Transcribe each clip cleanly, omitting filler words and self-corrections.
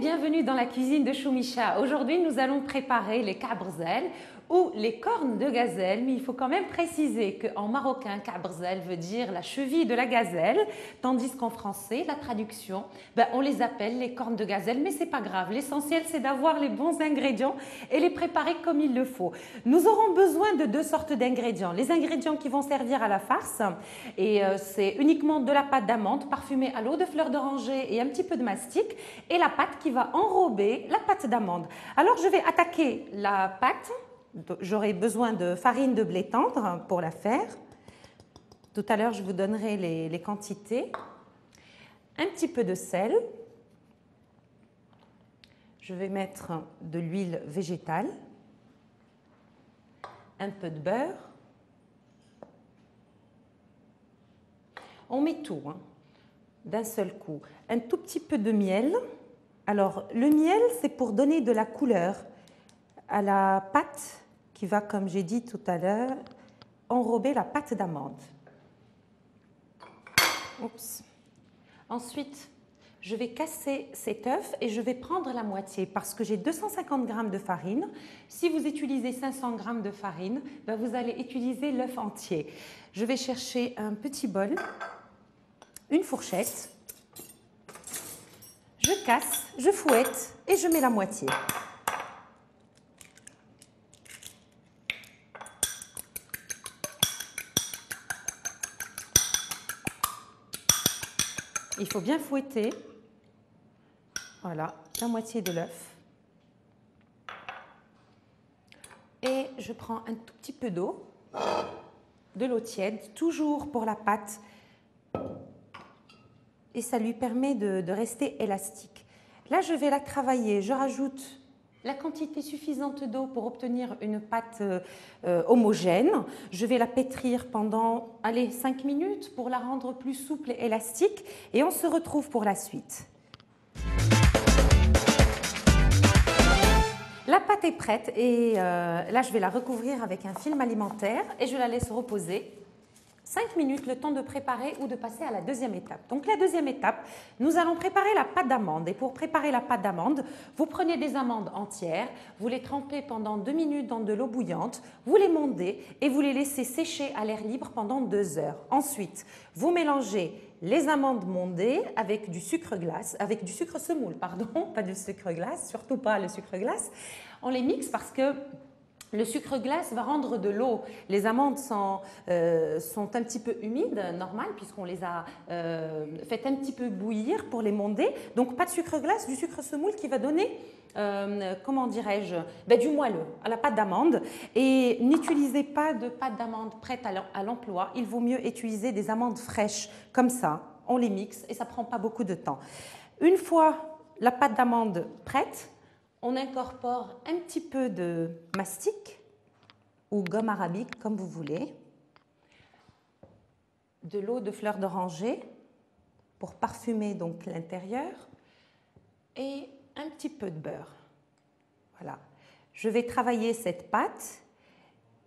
bienvenue dans la cuisine de Choumicha. Aujourd'hui, nous allons préparer les kabrzel ou les cornes de gazelle, mais il faut quand même préciser qu'en marocain, kabrzel veut dire la cheville de la gazelle, tandis qu'en français, la traduction, on les appelle les cornes de gazelle, mais c'est pas grave. L'essentiel, c'est d'avoir les bons ingrédients et les préparer comme il le faut. Nous aurons besoin de deux sortes d'ingrédients. Les ingrédients qui vont servir à la farce, et c'est uniquement de la pâte d'amande parfumée à l'eau de fleur d'oranger et un petit peu de mastic, et la pâte qui va enrober la pâte d'amande. Alors, je vais attaquer la pâte. J'aurai besoin de farine de blé tendre pour la faire. Tout à l'heure, je vous donnerai les quantités. Un petit peu de sel. Je vais mettre de l'huile végétale. Un peu de beurre. On met tout, d'un seul coup. Un tout petit peu de miel. Alors, le miel, c'est pour donner de la couleur à la pâte qui va, comme j'ai dit tout à l'heure, enrober la pâte d'amande. Ensuite, je vais casser cet œuf et je vais prendre la moitié parce que j'ai 250 g de farine. Si vous utilisez 500 g de farine, vous allez utiliser l'œuf entier. Je vais chercher un petit bol, une fourchette. Je casse, je fouette et je mets la moitié. Il faut bien fouetter. Voilà, la moitié de l'œuf. Et je prends un tout petit peu d'eau, de l'eau tiède, toujours pour la pâte. Et ça lui permet de rester élastique. Là, je vais la travailler. Je rajoute la quantité suffisante d'eau pour obtenir une pâte homogène. Je vais la pétrir pendant 5 minutes pour la rendre plus souple et élastique. Et on se retrouve pour la suite. La pâte est prête et là, je vais la recouvrir avec un film alimentaire et je la laisse reposer 5 minutes, le temps de préparer ou de passer à la deuxième étape. Donc la deuxième étape, nous allons préparer la pâte d'amande. Et pour préparer la pâte d'amande, vous prenez des amandes entières, vous les trempez pendant 2 minutes dans de l'eau bouillante, vous les mondez et vous les laissez sécher à l'air libre pendant 2 heures. Ensuite, vous mélangez les amandes mondées avec du sucre glace, avec du sucre semoule, pardon, pas du sucre glace, surtout pas le sucre glace. On les mixe parce que le sucre glace va rendre de l'eau. Les amandes sont un petit peu humides, normal, puisqu'on les a fait un petit peu bouillir pour les monder. Donc, pas de sucre glace, du sucre semoule qui va donner, comment dirais-je, du moelleux à la pâte d'amande. Et n'utilisez pas de pâte d'amande prête à l'emploi. Il vaut mieux utiliser des amandes fraîches, comme ça. On les mixe et ça ne prend pas beaucoup de temps. Une fois la pâte d'amande prête, on incorpore un petit peu de mastic ou gomme arabique, comme vous voulez, de l'eau de fleur d'oranger pour parfumer donc l'intérieur et un petit peu de beurre. Voilà. Je vais travailler cette pâte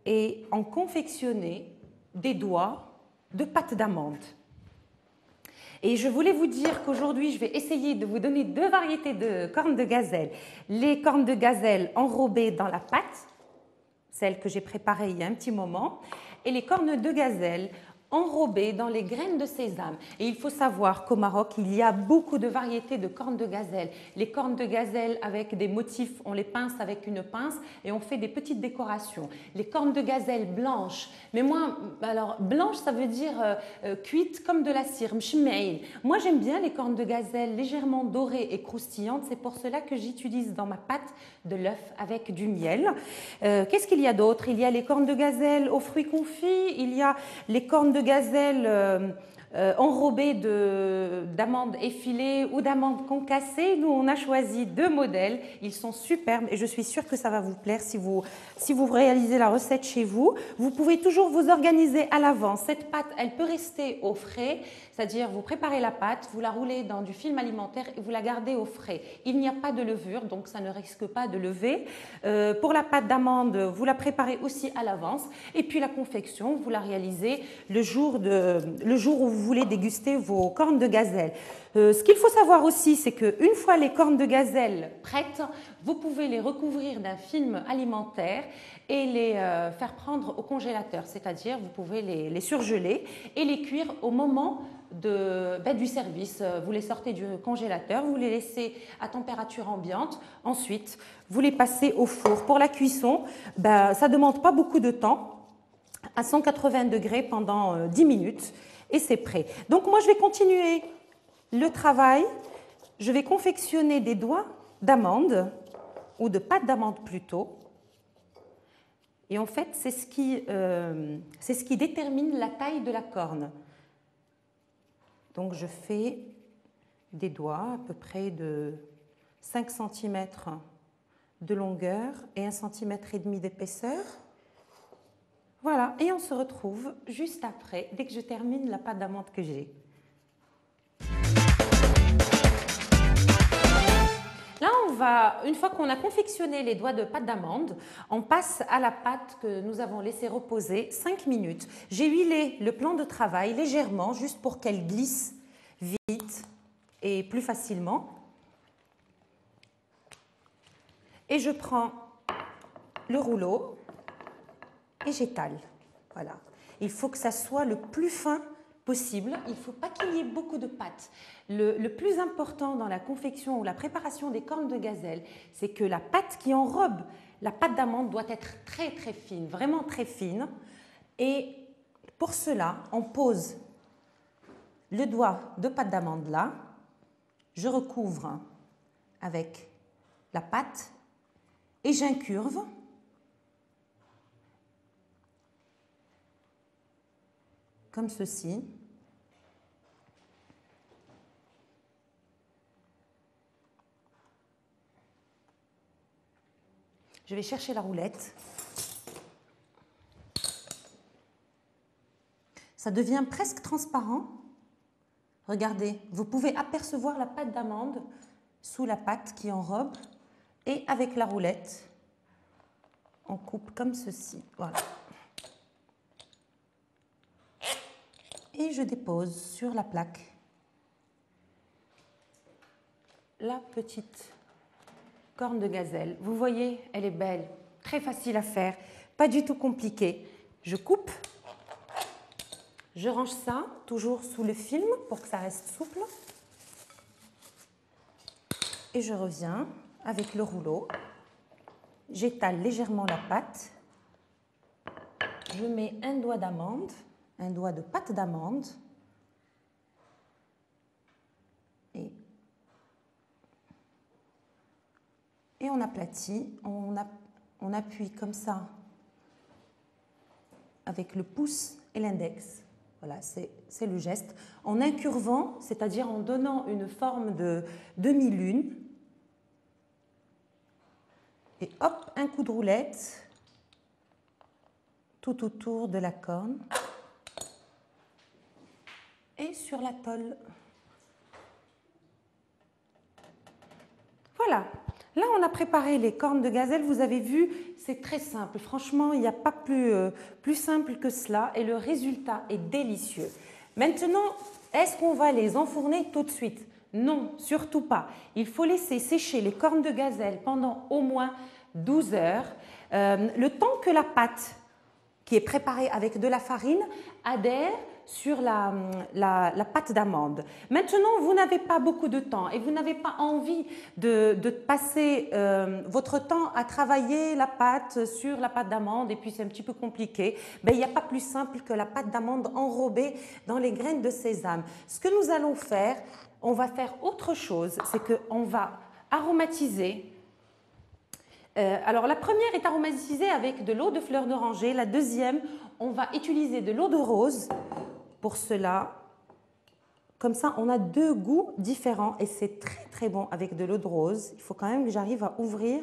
et en confectionner des doigts de pâte d'amande. Et je voulais vous dire qu'aujourd'hui, je vais essayer de vous donner 2 variétés de cornes de gazelle. Les cornes de gazelle enrobées dans la pâte, celles que j'ai préparées il y a un petit moment, et les cornes de gazelle enrobées dans les graines de sésame. Et il faut savoir qu'au Maroc, il y a beaucoup de variétés de cornes de gazelle. Les cornes de gazelle avec des motifs, on les pince avec une pince et on fait des petites décorations. Les cornes de gazelle blanches, mais moi, alors blanche, ça veut dire cuite comme de la cire, mchmeïn. Moi, j'aime bien les cornes de gazelle légèrement dorées et croustillantes. C'est pour cela que j'utilise dans ma pâte de l'œuf avec du miel. Qu'est-ce qu'il y a d'autre? Il y a les cornes de gazelle aux fruits confits, il y a les cornes de gazelle enrobées d'amandes effilées ou d'amandes concassées. Nous, on a choisi 2 modèles. Ils sont superbes et je suis sûre que ça va vous plaire si vous réalisez la recette chez vous. Vous pouvez toujours vous organiser à l'avance. Cette pâte, elle peut rester au frais, c'est-à-dire vous préparez la pâte, vous la roulez dans du film alimentaire et vous la gardez au frais. Il n'y a pas de levure, donc ça ne risque pas de lever. Pour la pâte d'amande, vous la préparez aussi à l'avance. Et puis la confection, vous la réalisez le jour où vous voulez déguster vos cornes de gazelle. Ce qu'il faut savoir aussi, c'est qu'une fois les cornes de gazelle prêtes, vous pouvez les recouvrir d'un film alimentaire et les faire prendre au congélateur, c'est-à-dire vous pouvez les surgeler et les cuire au moment du service. Vous les sortez du congélateur, vous les laissez à température ambiante, ensuite vous les passez au four. Pour la cuisson, ça ne demande pas beaucoup de temps, à 180 degrés pendant 10 minutes et c'est prêt. Donc moi je vais continuer le travail, je vais confectionner des doigts d'amande ou de pâte d'amande plutôt. Et en fait, c'est ce qui détermine la taille de la corne. Donc je fais des doigts à peu près de 5 cm de longueur et 1,5 cm d'épaisseur. Voilà, et on se retrouve juste après, dès que je termine la pâte d'amande que j'ai. Là, une fois qu'on a confectionné les doigts de pâte d'amande, on passe à la pâte que nous avons laissée reposer 5 minutes. J'ai huilé le plan de travail légèrement, juste pour qu'elle glisse vite et plus facilement. Et je prends le rouleau et j'étale. Voilà. Il faut que ça soit le plus fin possible. Il ne faut pas qu'il y ait beaucoup de pâte. Le plus important dans la confection ou la préparation des cornes de gazelle, c'est que la pâte qui enrobe la pâte d'amande doit être très très fine, vraiment très fine. Et pour cela, on pose le doigt de pâte d'amande là, je recouvre avec la pâte et j'incurve. Comme ceci. Je vais chercher la roulette. Ça devient presque transparent. Regardez, vous pouvez apercevoir la pâte d'amande sous la pâte qui enrobe. Et avec la roulette, on coupe comme ceci. Voilà. Et je dépose sur la plaque la petite corne de gazelle. Vous voyez, elle est belle, très facile à faire, pas du tout compliqué. Je coupe, je range ça toujours sous le film pour que ça reste souple. Et je reviens avec le rouleau. J'étale légèrement la pâte. Je mets un doigt d'amande, un doigt de pâte d'amande. Et on aplatit, on appuie comme ça avec le pouce et l'index. Voilà, c'est le geste. En incurvant, c'est-à-dire en donnant une forme de demi-lune. Et hop, un coup de roulette tout autour de la corne. Et sur la tôle. Voilà. Là, on a préparé les cornes de gazelle. Vous avez vu, c'est très simple. Franchement, il n'y a pas plus simple que cela. Et le résultat est délicieux. Maintenant, est-ce qu'on va les enfourner tout de suite? Non, surtout pas. Il faut laisser sécher les cornes de gazelle pendant au moins 12 heures. Le temps que la pâte qui est préparée avec de la farine adhère sur la pâte d'amande. Maintenant, vous n'avez pas beaucoup de temps et vous n'avez pas envie de passer votre temps à travailler la pâte sur la pâte d'amande et puis c'est un petit peu compliqué. Il n'y a pas plus simple que la pâte d'amande enrobée dans les graines de sésame. Ce que nous allons faire, on va faire autre chose, c'est qu'on va aromatiser. Alors la première est aromatisée avec de l'eau de fleur d'oranger, la deuxième, on va utiliser de l'eau de rose. Pour cela, comme ça, on a deux goûts différents et c'est très très bon avec de l'eau de rose. Il faut quand même que j'arrive à ouvrir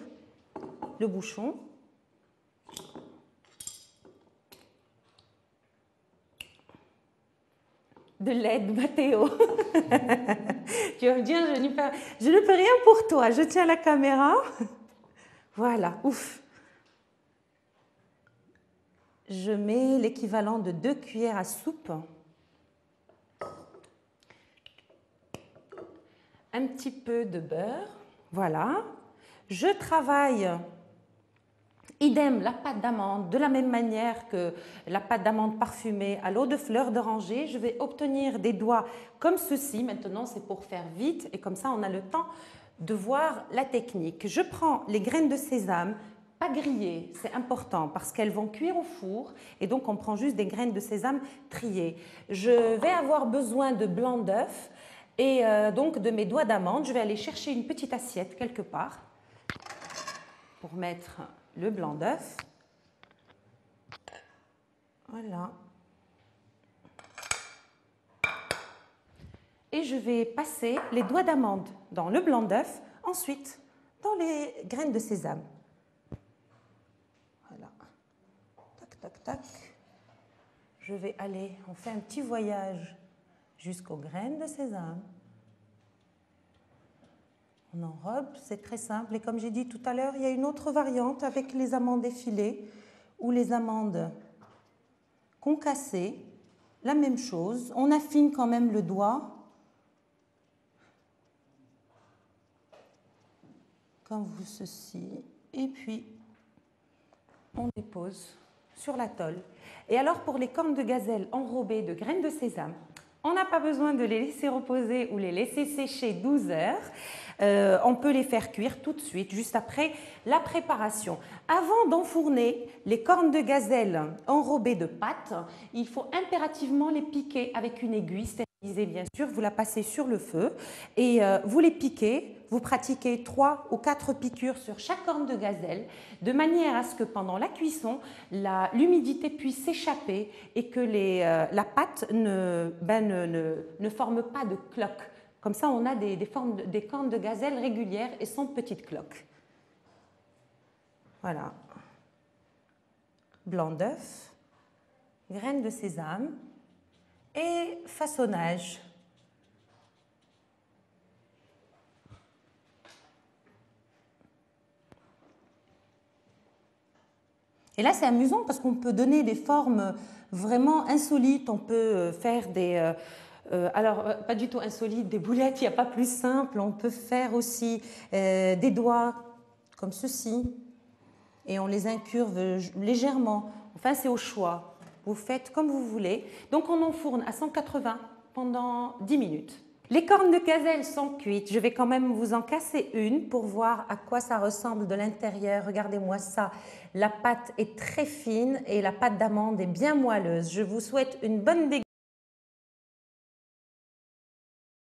le bouchon. De l'aide, Mathéo. Tu vas me dire, je ne peux rien pour toi. Je tiens la caméra. Voilà, ouf. Je mets l'équivalent de 2 cuillères à soupe. un petit peu de beurre. Voilà. Je travaille idem la pâte d'amande de la même manière que la pâte d'amande parfumée à l'eau de fleur d'oranger. Je vais obtenir des doigts comme ceci. Maintenant, c'est pour faire vite et comme ça, on a le temps de voir la technique. Je prends les graines de sésame, pas grillées, c'est important parce qu'elles vont cuire au four et donc on prend juste des graines de sésame triées. Je vais avoir besoin de blanc d'œuf et donc de mes doigts d'amande. Je vais aller chercher une petite assiette quelque part pour mettre le blanc d'œuf. Voilà. Et je vais passer les doigts d'amande dans le blanc d'œuf, ensuite dans les graines de sésame. Voilà. Tac, tac, tac. Je vais aller, on fait un petit voyage jusqu'aux graines de sésame. On enrobe, c'est très simple. Et comme j'ai dit tout à l'heure, il y a une autre variante avec les amandes effilées ou les amandes concassées. La même chose. On affine quand même le doigt. Comme ceci. Et puis, on dépose sur la tôle. Et alors, pour les cornes de gazelle enrobées de graines de sésame, on n'a pas besoin de les laisser reposer ou les laisser sécher 12 heures. On peut les faire cuire tout de suite, juste après la préparation. Avant d'enfourner les cornes de gazelle enrobées de pâte, il faut impérativement les piquer avec une aiguille stérilisée, bien sûr. Vous la passez sur le feu et vous les piquez. Vous pratiquez 3 ou 4 piqûres sur chaque corne de gazelle, de manière à ce que pendant la cuisson, l'humidité puisse s'échapper et que la pâte ne forme pas de cloques. Comme ça, on a des cornes de gazelle régulières et sans petites cloques. Voilà. Blanc d'œuf, graines de sésame et façonnage. Et là, c'est amusant parce qu'on peut donner des formes vraiment insolites. On peut faire des... pas du tout insolites, des boulettes, il n'y a pas plus simple. On peut faire aussi des doigts comme ceci. Et on les incurve légèrement. Enfin, c'est au choix. Vous faites comme vous voulez. Donc, on enfourne à 180 pendant 10 minutes. Les cornes de gazelle sont cuites. Je vais quand même vous en casser une pour voir à quoi ça ressemble de l'intérieur. Regardez-moi ça. La pâte est très fine et la pâte d'amande est bien moelleuse. Je vous souhaite une bonne dégustation.